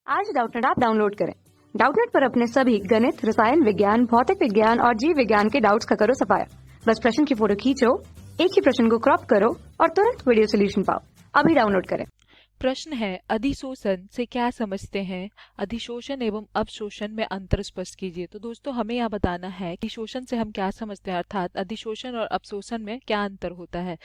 आज Doubtnut app download करें। Doubtnut पर अपने सभी गणित, रसायन विज्ञान, भौतिक विज्ञान और जीव विज्ञान के डाउट्स का करो सफाया। बस प्रश्न की फोटो खींचो, एक ही प्रश्न को क्रॉप करो और तुरंत वीडियो सोल्यूशन पाओ। अभी डाउनलोड करें। प्रश्न है, अधिशोषण से क्या समझते हैं? अधिशोषण एवं अवशोषण में अंतर स्पष्ट कीजिए। तो दोस्तों हमें यहाँ बताना है कि शोषण से हम क्या समझते हैं, अर्थात अधिशोषण और अवशोषण में क्या अंतर होता है।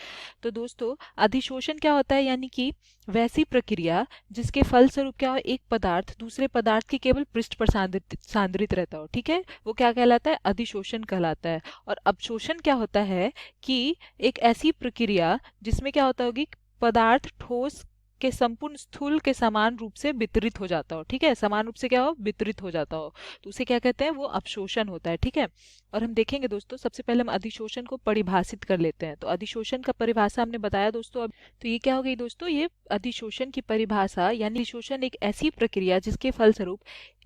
तो दोस्तों अधिशोषण क्या होता है, यानी कि वैसी प्रक्रिया जिसके फलस्वरूप क्या हो, एक पदार्थ दूसरे पदार्थ के केवल पृष्ठ पर सांद्रित रहता हो। ठीक है, वो क्या कहलाता है? अधिशोषण कहलाता है। और अवशोषण क्या होता है कि एक ऐसी प्रक्रिया जिसमें क्या होता होगी, पदार्थ ठोस के संपूर्ण स्थूल के समान रूप से वितरित हो जाता हो। ठीक है, समान रूप से क्या हो, वितरित हो जाता हो, तो उसे क्या कहते हैं? वो अवशोषण होता है। ठीक है, और हम देखेंगे दोस्तों, सबसे पहले हम अधिशोषण को परिभाषित कर लेते हैं। तो अधिशोषण का परिभाषा हमने बताया दोस्तों। अब तो ये क्या हो गई दोस्तों, ये अधिशोषण की परिभाषा, यानी अधिशोषण एक ऐसी प्रक्रिया जिसके फलस्वरूप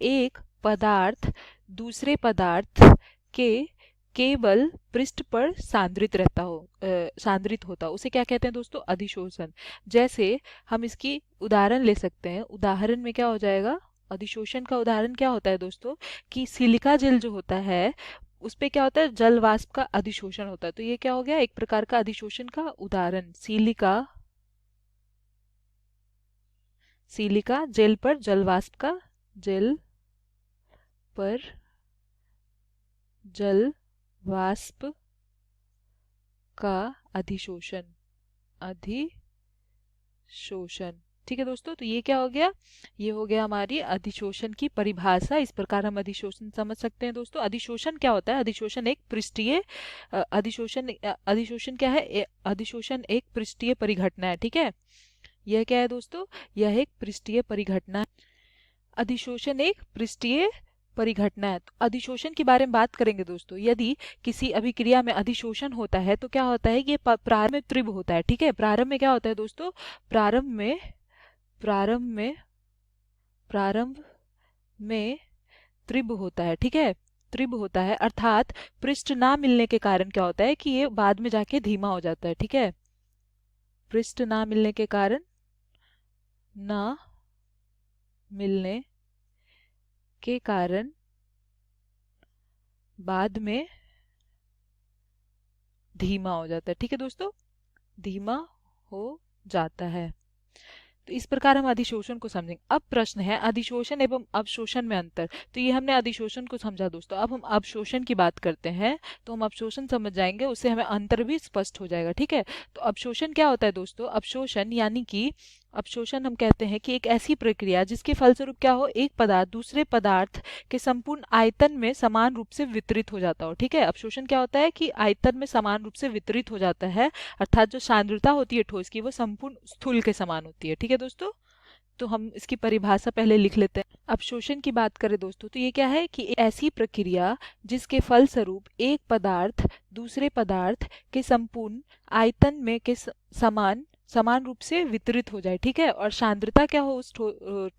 एक पदार्थ दूसरे पदार्थ के केवल पृष्ठ पर सांद्रित होता हो, उसे क्या कहते हैं दोस्तों? अधिशोषण। जैसे हम इसकी उदाहरण ले सकते हैं। उदाहरण में क्या हो जाएगा, अधिशोषण का उदाहरण क्या होता है दोस्तों, कि सिलिका जेल जो होता है उस पे क्या होता है, जल वाष्प का अधिशोषण होता है। तो ये क्या हो गया, एक प्रकार का अधिशोषण का उदाहरण। सिलिका जेल पर जल वाष्प का अधिशोषण। ठीक है दोस्तों, तो ये क्या हो गया, ये हो गया हमारी अधिशोषण की परिभाषा। इस प्रकार हम अधिशोषण समझ सकते हैं दोस्तों। अधिशोषण क्या होता है? अधिशोषण एक पृष्ठीय अधिशोषण क्या है? अधिशोषण एक पृष्ठीय परिघटना है। ठीक है, यह क्या है दोस्तों, यह एक पृष्ठीय परिघटना है। अधिशोषण एक पृष्ठीय परिघटना है। तो अधिशोषण के बारे में बात करेंगे दोस्तों। यदि किसी अभिक्रिया में अधिशोषण होता है तो क्या होता है, ये प्रारंभ में तीव्र होता है। ठीक है, प्रारंभ में क्या होता है दोस्तों, प्रारंभ में प्रारंभ में तीव्र होता है। ठीक है, तीव्र होता है, अर्थात पृष्ठ ना मिलने के कारण क्या होता है कि ये बाद में जाके धीमा हो जाता है। ठीक है, पृष्ठ ना मिलने के कारण, ना मिलने के कारण बाद में धीमा हो जाता है। ठीक है दोस्तों, धीमा हो जाता है। तो इस प्रकार हम अधिशोषण को समझेंगे। अब प्रश्न है, अधिशोषण एवं अवशोषण में अंतर। तो ये हमने अधिशोषण को समझा दोस्तों। अब हम अवशोषण की बात करते हैं, तो हम अवशोषण समझ जाएंगे, उससे हमें अंतर भी स्पष्ट हो जाएगा। ठीक है, तो अवशोषण क्या होता है दोस्तों? अवशोषण यानी कि अवशोषण हम कहते हैं कि एक ऐसी प्रक्रिया जिसके फलस्वरूप क्या हो, एक पदार्थ दूसरे पदार्थ के संपूर्ण आयतन में समान रूप से वितरित हो जाता हो। ठीक है, अवशोषण क्या होता है कि आयतन में समान रूप से वितरित हो जाता है, अर्थात जो सांद्रता होती है ठोस की, वो संपूर्ण स्थूल के समान होती है। ठीक है दोस्तों, तो हम इसकी परिभाषा पहले लिख लेते हैं। अवशोषण की बात करें दोस्तों, तो ये क्या है कि एक ऐसी प्रक्रिया जिसके फलस्वरूप एक पदार्थ दूसरे पदार्थ के संपूर्ण आयतन में के समान समान रूप से वितरित हो जाए। ठीक है, और सांद्रता क्या हो उस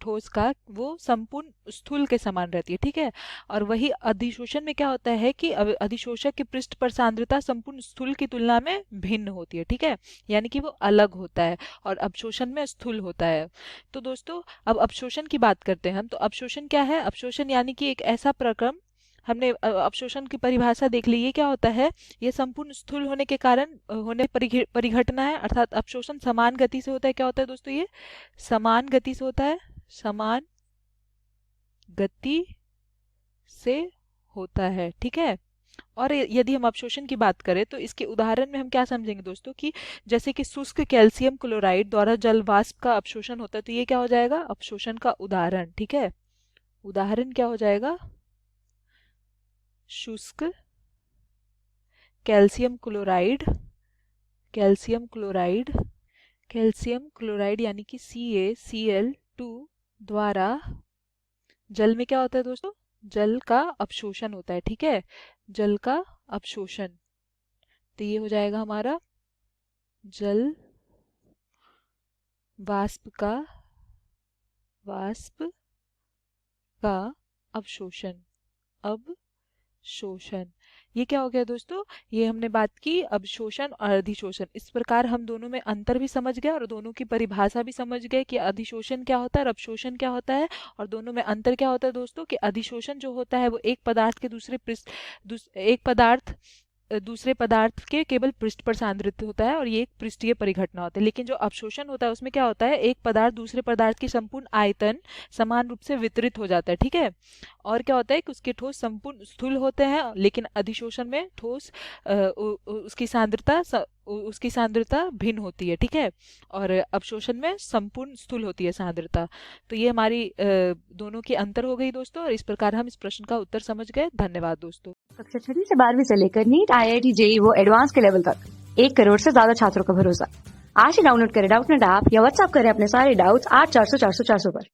ठोस का, वो संपूर्ण स्थूल के समान रहती है। ठीक है, और वही अधिशोषण में क्या होता है कि अधिशोषक के पृष्ठ पर सांद्रता संपूर्ण स्थूल की तुलना में भिन्न होती है। ठीक है, यानी कि वो अलग होता है, और अवशोषण में स्थूल होता है। तो दोस्तों अब अवशोषण की बात करते हैं हम। तो अवशोषण क्या है? अवशोषण यानी कि एक ऐसा प्रक्रम, हमने अवशोषण की परिभाषा देख ली। ये क्या होता है, ये संपूर्ण स्थूल होने के कारण होने परिघटना है, अर्थात अवशोषण समान गति से होता है। क्या होता है दोस्तों, ये समान गति से होता है, समान गति से होता है। ठीक है, और यदि हम अवशोषण की बात करें तो इसके उदाहरण में हम क्या समझेंगे दोस्तों, कि जैसे कि शुष्क कैल्शियम क्लोराइड द्वारा जल वाष्प का अवशोषण होता है, तो ये क्या हो जाएगा, अवशोषण का उदाहरण। ठीक है, उदाहरण क्या हो जाएगा, शुष्क calcium chloride, calcium chloride calcium chloride यानी कि CaCl2 द्वारा जल में क्या होता है दोस्तों, जल का अवशोषण होता है। ठीक है, जल का अवशोषण। तो ये हो जाएगा हमारा जल वाष्प का वाष्प का अवशोषण, शोषण। ये क्या हो गया दोस्तों? ये हमने बात की अवशोषण और अधिशोषण। इस प्रकार हम दोनों में अंतर भी समझ गए और दोनों की परिभाषा भी समझ गए कि अधिशोषण क्या होता है और अवशोषण क्या होता है, और दोनों में अंतर क्या होता है दोस्तों कि अधिशोषण जो होता है वो एक पदार्थ के एक पदार्थ दूसरे पदार्थ के केवल पृष्ठ पर सांद्रित होता है और ये एक पृष्ठीय परिघटना होता है। लेकिन जो अवशोषण होता है उसमें क्या होता है, एक पदार्थ दूसरे पदार्थ की संपूर्ण आयतन समान रूप से वितरित हो जाता है, ठीक है। और क्या होता है कि उसके ठोस संपूर्ण स्थूल होते हैं, लेकिन अधिशोषण में ठोस उसकी सांद्रता भिन्न होती है, ठीक है। और अवशोषण में संपूर्ण स्थूल होती है सांद्रता। तो ये हमारी दोनों की अंतर हो गई दोस्तों, और इस प्रकार हम इस प्रश्न का उत्तर समझ गए। धन्यवाद दोस्तों। कक्षा 6वीं से 12वीं से लेकर नीट, IIT, JEE वो एडवांस के लेवल तक 1 करोड़ से ज्यादा छात्रों का भरोसा। आज ही डाउनलोड करें डाउटनेट ऐप या व्हाट्सएप करें अपने सारे डाउट्स 8400 400 400 पर।